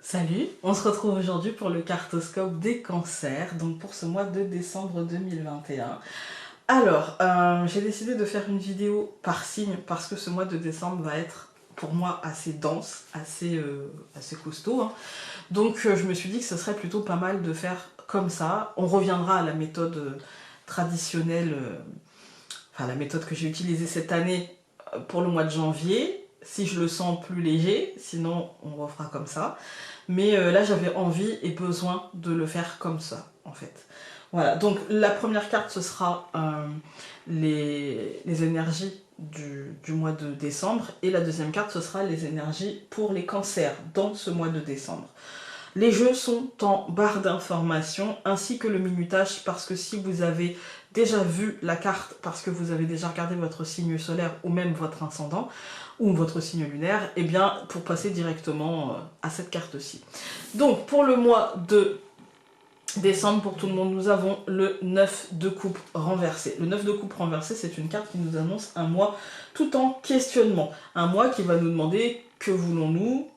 Salut, on se retrouve aujourd'hui pour le cartoscope des cancers, donc pour ce mois de décembre 2021. Alors, j'ai décidé de faire une vidéo par signe parce que ce mois de décembre va être pour moi assez dense, assez costaud, hein. Donc je me suis dit que ce serait plutôt pas mal de faire comme ça. On reviendra à la méthode traditionnelle, enfin la méthode que j'ai utilisée cette année pour le mois de janvier, si je le sens plus léger, sinon on refera comme ça. Mais là j'avais envie et besoin de le faire comme ça en fait. Voilà, donc la première carte ce sera les énergies du mois de décembre et la deuxième carte ce sera les énergies pour les cancers dans ce mois de décembre. Les jeux sont en barre d'informations ainsi que le minutage parce que si vous avez déjà vu la carte, parce que vous avez déjà regardé votre signe solaire ou même votre ascendant ou votre signe lunaire, et bien pour passer directement à cette carte-ci. Donc pour le mois de décembre, pour tout le monde, nous avons le 9 de coupe renversé. Le 9 de coupe renversé, c'est une carte qui nous annonce un mois tout en questionnement. Un mois qui va nous demander que voulons-nous,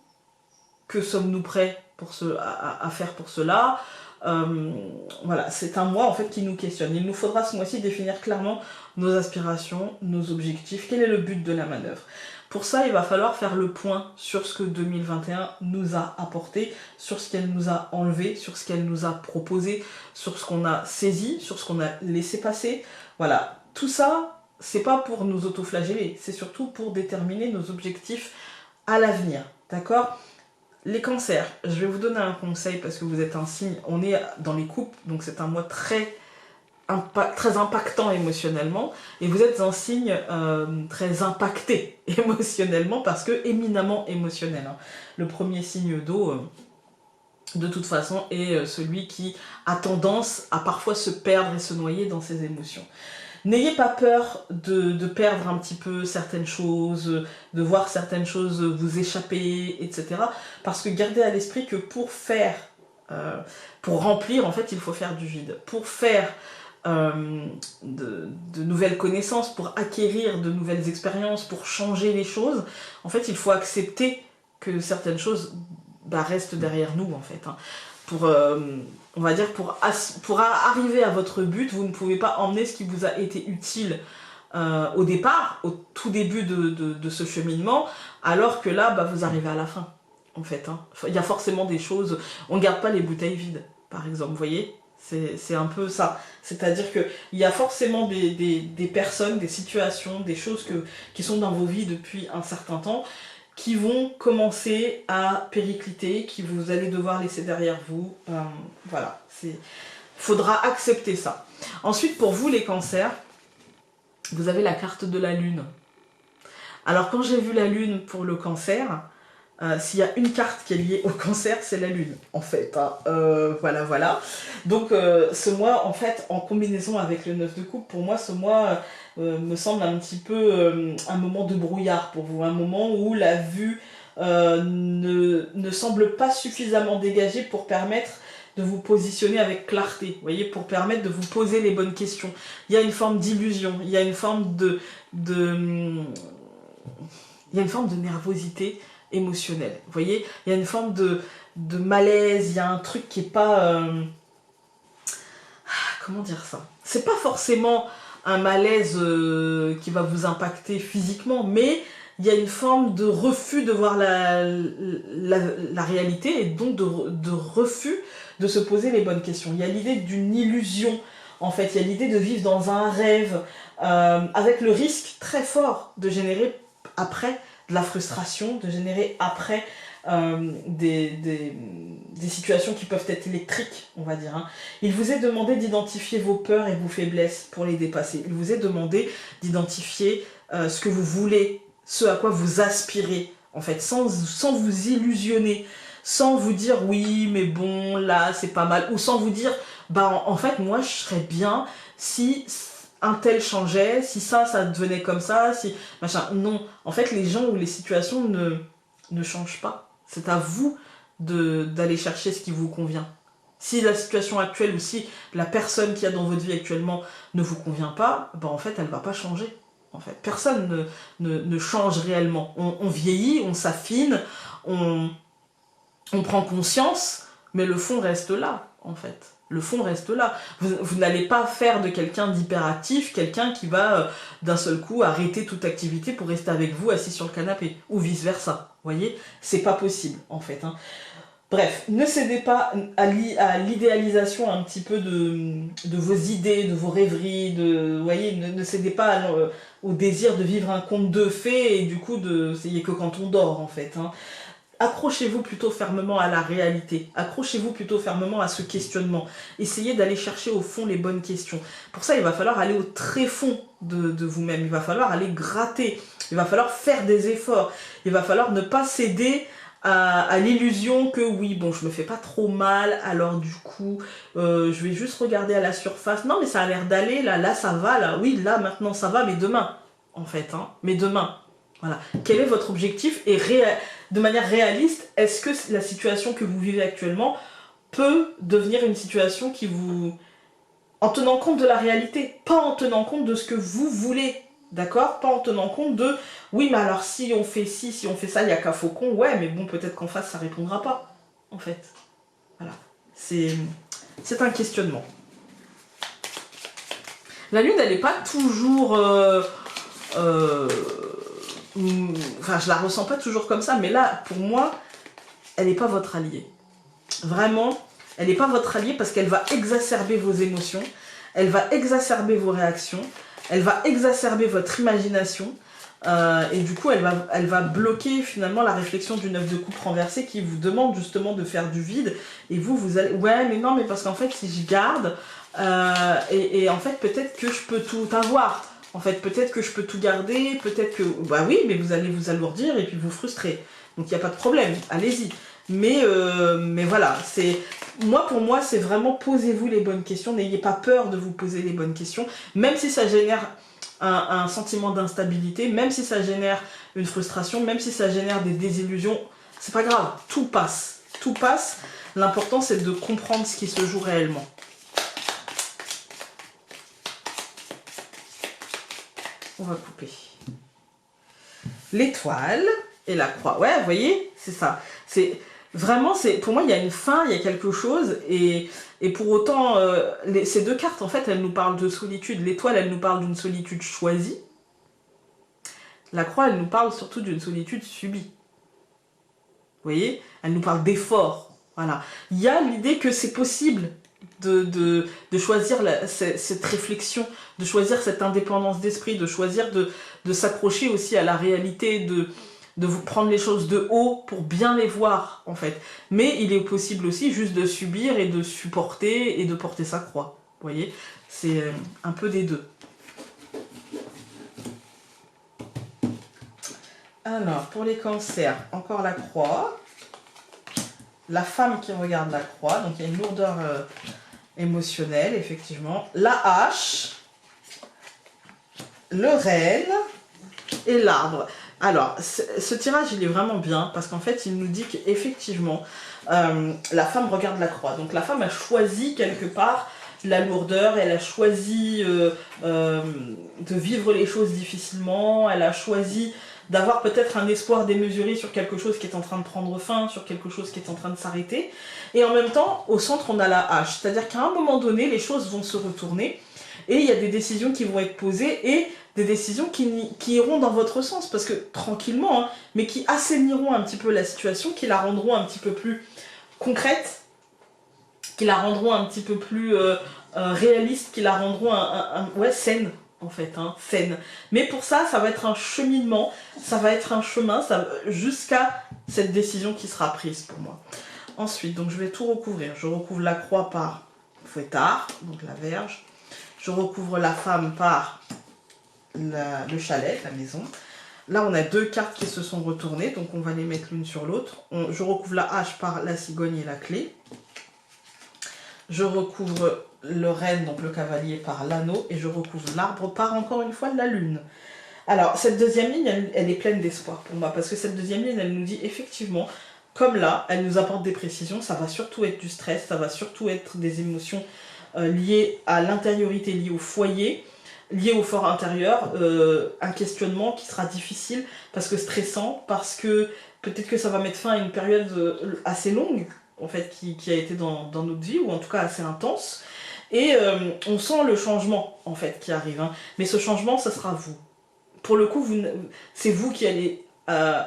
que sommes-nous prêts pour à faire pour cela. Voilà, c'est un mois en fait qui nous questionne. Il nous faudra ce mois-ci définir clairement nos aspirations, nos objectifs, quel est le but de la manœuvre. Pour ça, il va falloir faire le point sur ce que 2021 nous a apporté, sur ce qu'elle nous a enlevé, sur ce qu'elle nous a proposé, sur ce qu'on a saisi, sur ce qu'on a laissé passer. Voilà, tout ça, c'est pas pour nous autoflageller, c'est surtout pour déterminer nos objectifs à l'avenir, d'accord ? Les cancers, je vais vous donner un conseil parce que vous êtes un signe, on est dans les couples, donc c'est un mois très impactant émotionnellement, et vous êtes un signe très impacté émotionnellement parce que éminemment émotionnel, hein. Le premier signe d'eau, de toute façon, est celui qui a tendance à parfois se perdre et se noyer dans ses émotions. N'ayez pas peur de perdre un petit peu certaines choses, de voir certaines choses vous échapper, etc. Parce que gardez à l'esprit que pour remplir, en fait, il faut faire du vide. Pour faire de nouvelles connaissances, pour acquérir de nouvelles expériences, pour changer les choses, en fait, il faut accepter que certaines choses restent derrière nous, en fait, hein. On va dire, pour arriver à votre but, vous ne pouvez pas emmener ce qui vous a été utile au départ, au tout début de ce cheminement, alors que là, vous arrivez à la fin, en fait, hein. Il y a forcément des choses, on ne garde pas les bouteilles vides, par exemple, vous voyez ? C'est un peu ça. C'est-à-dire qu'il y a forcément des personnes, des situations, des choses qui sont dans vos vies depuis un certain temps, qui vont commencer à péricliter, qui vous allez devoir laisser derrière vous. Voilà, faudra accepter ça. Ensuite, pour vous les cancers, vous avez la carte de la lune. Alors quand j'ai vu la lune pour le cancer, s'il y a une carte qui est liée au cancer, c'est la lune, en fait, hein. Voilà. Donc ce mois, en fait, en combinaison avec le 9 de coupe, pour moi, ce mois me semble un petit peu un moment de brouillard pour vous, un moment où la vue ne semble pas suffisamment dégagée pour permettre de vous positionner avec clarté, vous voyez, pour permettre de vous poser les bonnes questions. Il y a une forme d'illusion, il y a une forme il y a une forme de nervosité émotionnelle, vous voyez, il y a une forme de malaise, il y a un truc qui est pas... comment dire ça ? C'est pas forcément un malaise qui va vous impacter physiquement, mais il y a une forme de refus de voir la réalité et donc de refus de se poser les bonnes questions. Il y a l'idée d'une illusion, en fait, il y a l'idée de vivre dans un rêve, avec le risque très fort de générer après de la frustration, de générer après des situations qui peuvent être électriques, on va dire, hein. Il vous est demandé d'identifier vos peurs et vos faiblesses pour les dépasser. Il vous est demandé d'identifier ce que vous voulez, ce à quoi vous aspirez, en fait, sans vous illusionner, sans vous dire oui, mais bon, là, c'est pas mal, ou sans vous dire, en fait, moi, je serais bien si un tel changeait, si ça devenait comme ça, si machin. Non, en fait, les gens ou les situations ne changent pas. C'est à vous d'aller chercher ce qui vous convient. Si la situation actuelle ou si la personne qu'il y a dans votre vie actuellement ne vous convient pas, en fait, elle ne va pas changer. En fait, personne ne change réellement. On vieillit, on s'affine, on on prend conscience, mais le fond reste là, en fait. Le fond reste là. Vous n'allez pas faire de quelqu'un d'hyperactif, quelqu'un qui va d'un seul coup arrêter toute activité pour rester avec vous assis sur le canapé, ou vice-versa. Vous voyez, c'est pas possible, en fait. Hein. Bref, ne cédez pas à l'idéalisation un petit peu de vos idées, de vos rêveries, vous voyez, ne cédez pas au désir de vivre un conte de fées et du coup, c'est que quand on dort, en fait. Hein. Accrochez-vous plutôt fermement à la réalité. Accrochez-vous plutôt fermement à ce questionnement. Essayez d'aller chercher au fond les bonnes questions. Pour ça, il va falloir aller au très fond de vous-même. Il va falloir aller gratter. Il va falloir faire des efforts. Il va falloir ne pas céder à l'illusion que oui, bon, je me fais pas trop mal, alors du coup, je vais juste regarder à la surface. Non, mais ça a l'air d'aller, là, ça va, là, oui, là, maintenant, ça va, mais demain, en fait, hein, mais demain. Voilà. Quel est votre objectif et de manière réaliste, est-ce que la situation que vous vivez actuellement peut devenir une situation qui vous... en tenant compte de la réalité, pas en tenant compte de ce que vous voulez, d'accord? Pas en tenant compte de, oui, mais alors si on fait ci, si on fait ça, il n'y a qu'un faucon, ouais, mais bon, peut-être qu'en face, ça répondra pas, en fait. Voilà. C'est un questionnement. La lune, elle n'est pas toujours... enfin, je la ressens pas toujours comme ça, mais là, pour moi, elle n'est pas votre alliée. Vraiment, elle n'est pas votre alliée parce qu'elle va exacerber vos émotions, elle va exacerber vos réactions, elle va exacerber votre imagination, et du coup, elle va bloquer finalement la réflexion du 9 de coupe renversé qui vous demande justement de faire du vide, et vous allez, ouais, mais non, mais parce qu'en fait, si je garde, et en fait, peut-être que je peux tout avoir. En fait, peut-être que je peux tout garder, peut-être que... Bah oui, mais vous allez vous alourdir et puis vous frustrer. Donc il n'y a pas de problème, allez-y. Mais voilà, pour moi, c'est vraiment posez-vous les bonnes questions. N'ayez pas peur de vous poser les bonnes questions. Même si ça génère un sentiment d'instabilité, même si ça génère une frustration, même si ça génère des désillusions, c'est pas grave, tout passe. Tout passe. L'important, c'est de comprendre ce qui se joue réellement. On va couper. L'étoile et la croix. Ouais, vous voyez, c'est ça. C'est vraiment, pour moi, il y a une fin, il y a quelque chose. Et pour autant, ces deux cartes, en fait, elles nous parlent de solitude. L'étoile, elle nous parle d'une solitude choisie. La croix, elle nous parle surtout d'une solitude subie. Vous voyez, elle nous parle d'effort. Voilà. Il y a l'idée que c'est possible de choisir cette réflexion, de choisir cette indépendance d'esprit, de choisir de s'accrocher aussi à la réalité, de vous prendre les choses de haut pour bien les voir, en fait. Mais il est possible aussi juste de subir et de supporter et de porter sa croix. Vous voyez, c'est un peu des deux. Alors, pour les cancers, encore la croix. La femme qui regarde la croix, donc il y a une lourdeur émotionnelle, effectivement. La hache, le renne et l'arbre. Alors, ce tirage, il est vraiment bien, parce qu'en fait, il nous dit qu'effectivement, la femme regarde la croix. Donc la femme a choisi quelque part la lourdeur, elle a choisi de vivre les choses difficilement, elle a choisi d'avoir peut-être un espoir démesuré sur quelque chose qui est en train de prendre fin, sur quelque chose qui est en train de s'arrêter. Et en même temps, au centre, on a la hache. C'est-à-dire qu'à un moment donné, les choses vont se retourner et il y a des décisions qui vont être posées et des décisions qui iront dans votre sens, parce que tranquillement, hein, mais qui assainiront un petit peu la situation, qui la rendront un petit peu plus concrète, qui la rendront un petit peu plus réaliste, qui la rendront ouais, saine. En fait, hein, saine. Mais pour ça, ça va être un cheminement, ça va être un chemin jusqu'à cette décision qui sera prise pour moi. Ensuite, donc je vais tout recouvrir. Je recouvre la croix par fouettard, donc la verge. Je recouvre la femme par le chalet, la maison. Là, on a deux cartes qui se sont retournées, donc on va les mettre l'une sur l'autre. Je recouvre la hache par la cigogne et la clé. Je recouvre le renne, donc le cavalier, par l'anneau, et je recouvre l'arbre par, encore une fois, la lune. Alors, cette deuxième ligne, elle est pleine d'espoir pour moi, parce que cette deuxième ligne, elle nous dit effectivement, comme là, elle nous apporte des précisions, ça va surtout être du stress, ça va surtout être des émotions liées à l'intériorité, liées au foyer, lié au fort intérieur, un questionnement qui sera difficile, parce que stressant, parce que peut-être que ça va mettre fin à une période assez longue, en fait, qui a été dans notre vie, ou en tout cas assez intense. Et on sent le changement, en fait, qui arrive. Hein. Mais ce changement, ça sera vous. Pour le coup, c'est vous qui allez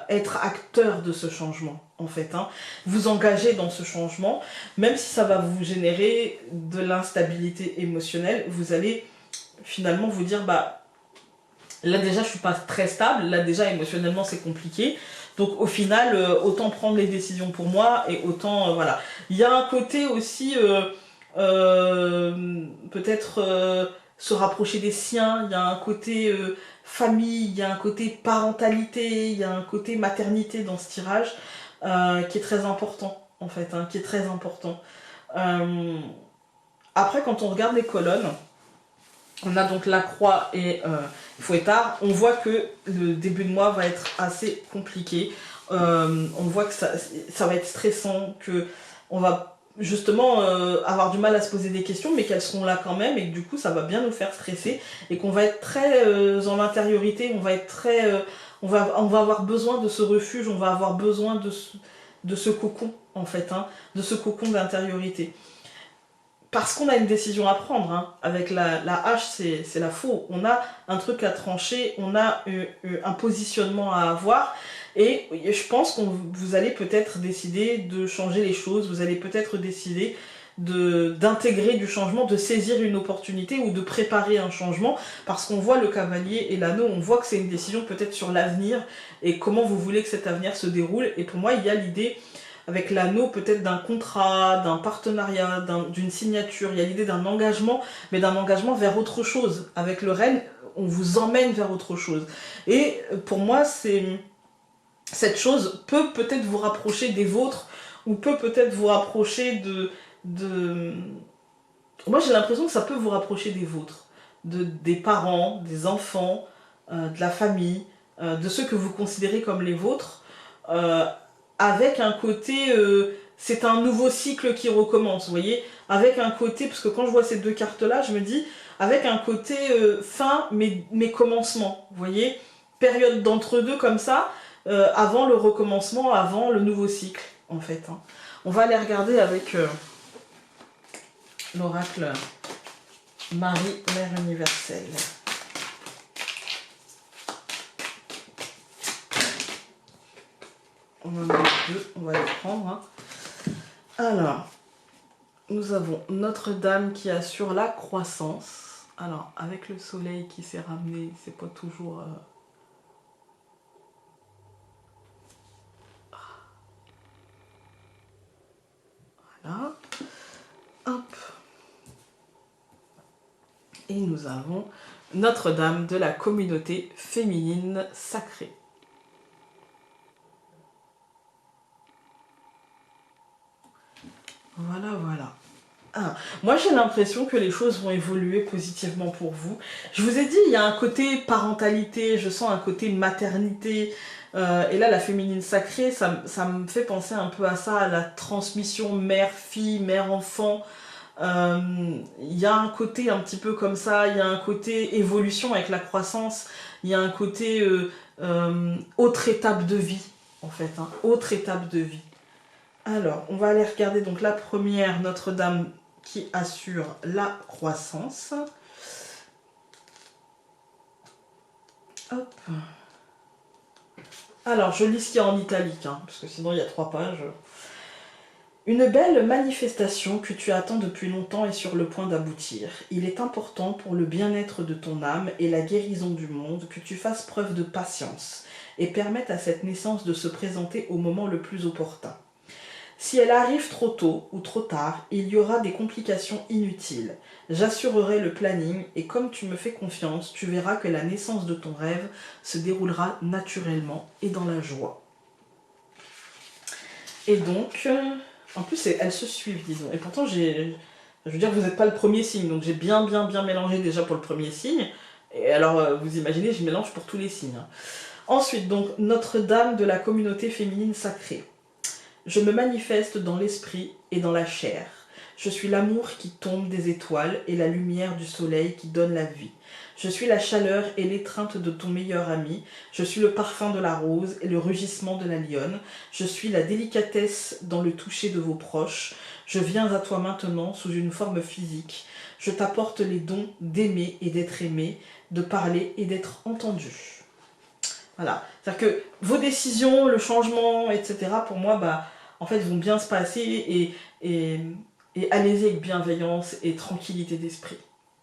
être acteur de ce changement, en fait. Hein. Vous engager dans ce changement, même si ça va vous générer de l'instabilité émotionnelle, vous allez finalement vous dire, bah, là déjà, je suis pas très stable, là déjà, émotionnellement, c'est compliqué. Donc au final, autant prendre les décisions pour moi, et autant, voilà. Il y a un côté aussi... peut-être se rapprocher des siens, il y a un côté famille, il y a un côté parentalité, il y a un côté maternité dans ce tirage qui est très important en fait, hein, qui est très important. Euh, Après, quand on regarde les colonnes, on a donc la croix et fouettard, on voit que le début de mois va être assez compliqué. On voit que ça va être stressant, que on va justement avoir du mal à se poser des questions, mais qu'elles seront là quand même, et que du coup ça va bien nous faire stresser, et qu'on va être très en intériorité, on va être très... on va avoir besoin de ce refuge, on va avoir besoin de ce cocon, en fait, hein, de ce cocon d'intériorité. Parce qu'on a une décision à prendre, hein. Avec la hache, c'est la faux. On a un truc à trancher, on a un positionnement à avoir, et je pense que vous allez peut-être décider de changer les choses, vous allez peut-être décider d'intégrer du changement, de saisir une opportunité ou de préparer un changement, parce qu'on voit le cavalier et l'anneau, on voit que c'est une décision peut-être sur l'avenir et comment vous voulez que cet avenir se déroule. Et pour moi, il y a l'idée avec l'anneau peut-être d'un contrat, d'un partenariat, d'une signature, il y a l'idée d'un engagement, mais d'un engagement vers autre chose. Avec le renne, on vous emmène vers autre chose. Et pour moi, cette chose peut peut-être vous rapprocher des vôtres, ou peut peut-être vous rapprocher de... Moi j'ai l'impression que ça peut vous rapprocher des vôtres, des parents, des enfants, de la famille, de ceux que vous considérez comme les vôtres, euh, avec un côté, c'est un nouveau cycle qui recommence, vous voyez, avec un côté, parce que quand je vois ces deux cartes-là, je me dis, avec un côté fin, mais commencement, vous voyez, période d'entre-deux comme ça, avant le recommencement, avant le nouveau cycle, en fait. Hein. On va aller regarder avec l'oracle Marie, Mère universelle. On en a deux, on va les prendre. Hein. Alors, nous avons Notre-Dame qui assure la croissance. Alors, avec le soleil qui s'est ramené, c'est pas toujours... Voilà. Hop. Et nous avons Notre-Dame de la communauté féminine sacrée. Voilà, voilà. Ah, moi j'ai l'impression que les choses vont évoluer positivement pour vous. Je vous ai dit, il y a un côté parentalité, je sens un côté maternité. Et là, la féminine sacrée, ça me fait penser un peu à ça, à la transmission mère-fille, mère-enfant. Il y a un côté un petit peu comme ça, il y a un côté évolution avec la croissance, il y a un côté autre étape de vie, en fait, hein, autre étape de vie. Alors, on va aller regarder donc la première, Notre-Dame qui assure la croissance. Hop. Alors, je lis ce qu'il y a en italique, hein, parce que sinon il y a 3 pages. Une belle manifestation que tu attends depuis longtemps est sur le point d'aboutir. Il est important pour le bien-être de ton âme et la guérison du monde que tu fasses preuve de patience et permettes à cette naissance de se présenter au moment le plus opportun. Si elle arrive trop tôt ou trop tard, il y aura des complications inutiles. J'assurerai le planning et comme tu me fais confiance, tu verras que la naissance de ton rêve se déroulera naturellement et dans la joie. Et donc, en plus elles se suivent, disons. Et pourtant, je veux dire, vous n'êtes pas le premier signe, donc j'ai bien mélangé déjà pour le premier signe. Et alors, vous imaginez, je mélange pour tous les signes. Hein. Ensuite, donc, Notre-Dame de la communauté féminine sacrée. Je me manifeste dans l'esprit et dans la chair. Je suis l'amour qui tombe des étoiles et la lumière du soleil qui donne la vie. Je suis la chaleur et l'étreinte de ton meilleur ami. Je suis le parfum de la rose et le rugissement de la lionne. Je suis la délicatesse dans le toucher de vos proches. Je viens à toi maintenant sous une forme physique. Je t'apporte les dons d'aimer et d'être aimé, de parler et d'être entendu. Voilà. C'est-à-dire que vos décisions, le changement, etc., pour moi, en fait, vont bien se passer et allez-y avec bienveillance et tranquillité d'esprit.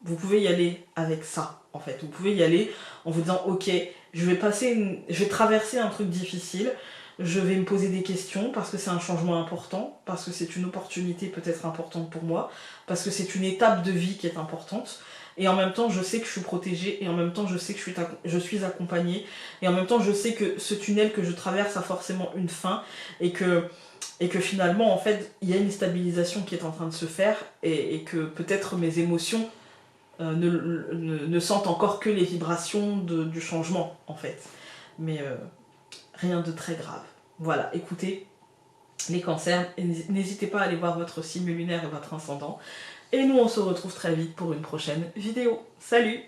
Vous pouvez y aller avec ça, en fait. Vous pouvez y aller en vous disant, ok, je vais traverser un truc difficile, je vais me poser des questions parce que c'est un changement important, parce que c'est une opportunité peut-être importante pour moi, parce que c'est une étape de vie qui est importante. Et en même temps, je sais que je suis protégée, et en même temps, je sais que je suis accompagnée, et en même temps, je sais que ce tunnel que je traverse a forcément une fin, et que finalement, en fait, il y a une stabilisation qui est en train de se faire, et que peut-être mes émotions ne sentent encore que les vibrations du changement, en fait. Mais rien de très grave. Voilà, écoutez, les cancers, n'hésitez pas à aller voir votre signe lunaire et votre ascendant. Et nous, on se retrouve très vite pour une prochaine vidéo. Salut!